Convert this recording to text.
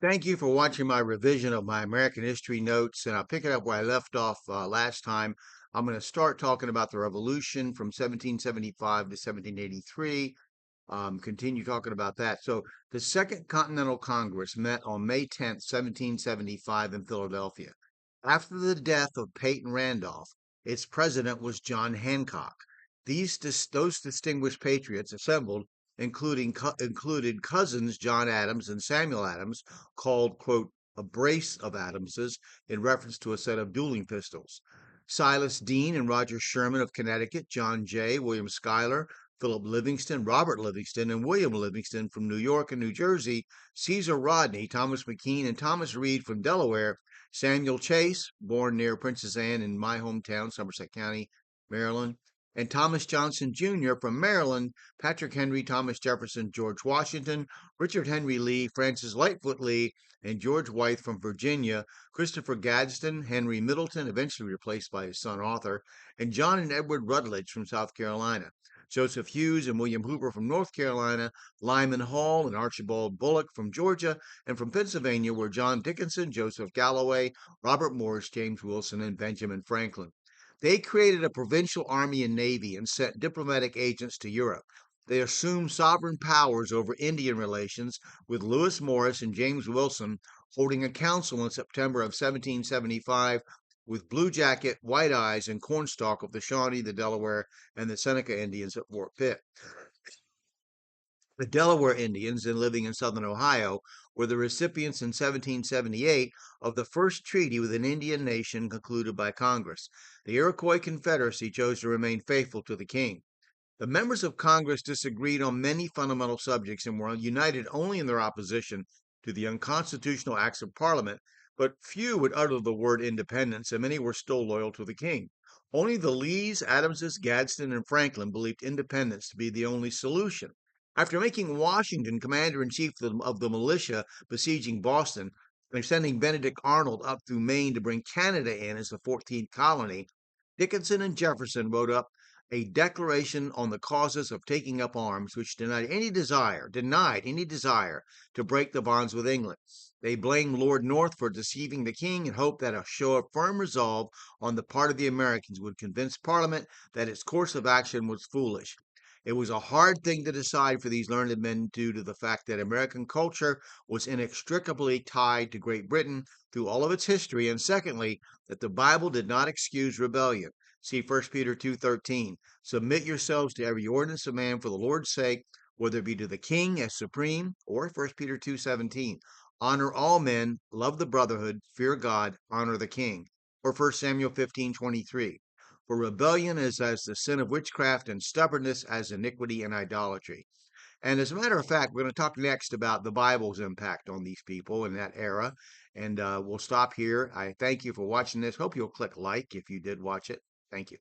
Thank you for watching my revision of my American history notes, and I'll pick it up where I left off last time. I'm going to start talking about the Revolution from 1775 to 1783. Continue talking about that. So, the Second Continental Congress met on May 10th, 1775, in Philadelphia. After the death of Peyton Randolph, its president was John Hancock. Those distinguished patriots assembled included cousins John Adams and Samuel Adams, called, quote, a brace of Adamses, in reference to a set of dueling pistols. Silas Deane and Roger Sherman of Connecticut, John Jay, William Schuyler, Philip Livingston, Robert Livingston, and William Livingston from New York and New Jersey, Caesar Rodney, Thomas McKean, and Thomas Reed from Delaware, Samuel Chase, born near Princess Anne in my hometown, Somerset County, Maryland, and Thomas Johnson Jr. from Maryland, Patrick Henry, Thomas Jefferson, George Washington, Richard Henry Lee, Francis Lightfoot Lee, and George Wythe from Virginia, Christopher Gadsden, Henry Middleton, eventually replaced by his son Arthur, and John and Edward Rutledge from South Carolina, Joseph Hughes and William Hoover from North Carolina, Lyman Hall and Archibald Bullock from Georgia, and from Pennsylvania were John Dickinson, Joseph Galloway, Robert Morris, James Wilson, and Benjamin Franklin. They created a provincial army and navy and sent diplomatic agents to Europe. They assumed sovereign powers over Indian relations, with Lewis Morris and James Wilson holding a council in September of 1775 with Blue Jacket, White Eyes, and Cornstalk of the Shawnee, the Delaware, and the Seneca Indians at Fort Pitt. The Delaware Indians, then living in southern Ohio, were the recipients in 1778 of the first treaty with an Indian nation concluded by Congress. The Iroquois Confederacy chose to remain faithful to the king. The members of Congress disagreed on many fundamental subjects and were united only in their opposition to the unconstitutional acts of Parliament, but few would utter the word independence, and many were still loyal to the king. Only the Lees, Adamses, Gadsden, and Franklin believed independence to be the only solution. After making Washington commander in chief of the militia besieging Boston and sending Benedict Arnold up through Maine to bring Canada in as the 14th colony, Dickinson and Jefferson wrote up a declaration on the causes of taking up arms, which denied any desire to break the bonds with England. They blamed Lord North for deceiving the king and hoped that a show of firm resolve on the part of the Americans would convince Parliament that its course of action was foolish. It was a hard thing to decide for these learned men due to the fact that American culture was inextricably tied to Great Britain through all of its history, and secondly, that the Bible did not excuse rebellion. See 1 Peter 2:13. Submit yourselves to every ordinance of man for the Lord's sake, whether it be to the king as supreme, or 1 Peter 2:17. Honor all men, love the brotherhood, fear God, honor the king, or 1 Samuel 15:23. For rebellion is as the sin of witchcraft, and stubbornness as iniquity and idolatry. And as a matter of fact, we're going to talk next about the Bible's impact on these people in that era. And we'll stop here. I thank you for watching this. Hope you'll click like if you did watch it. Thank you.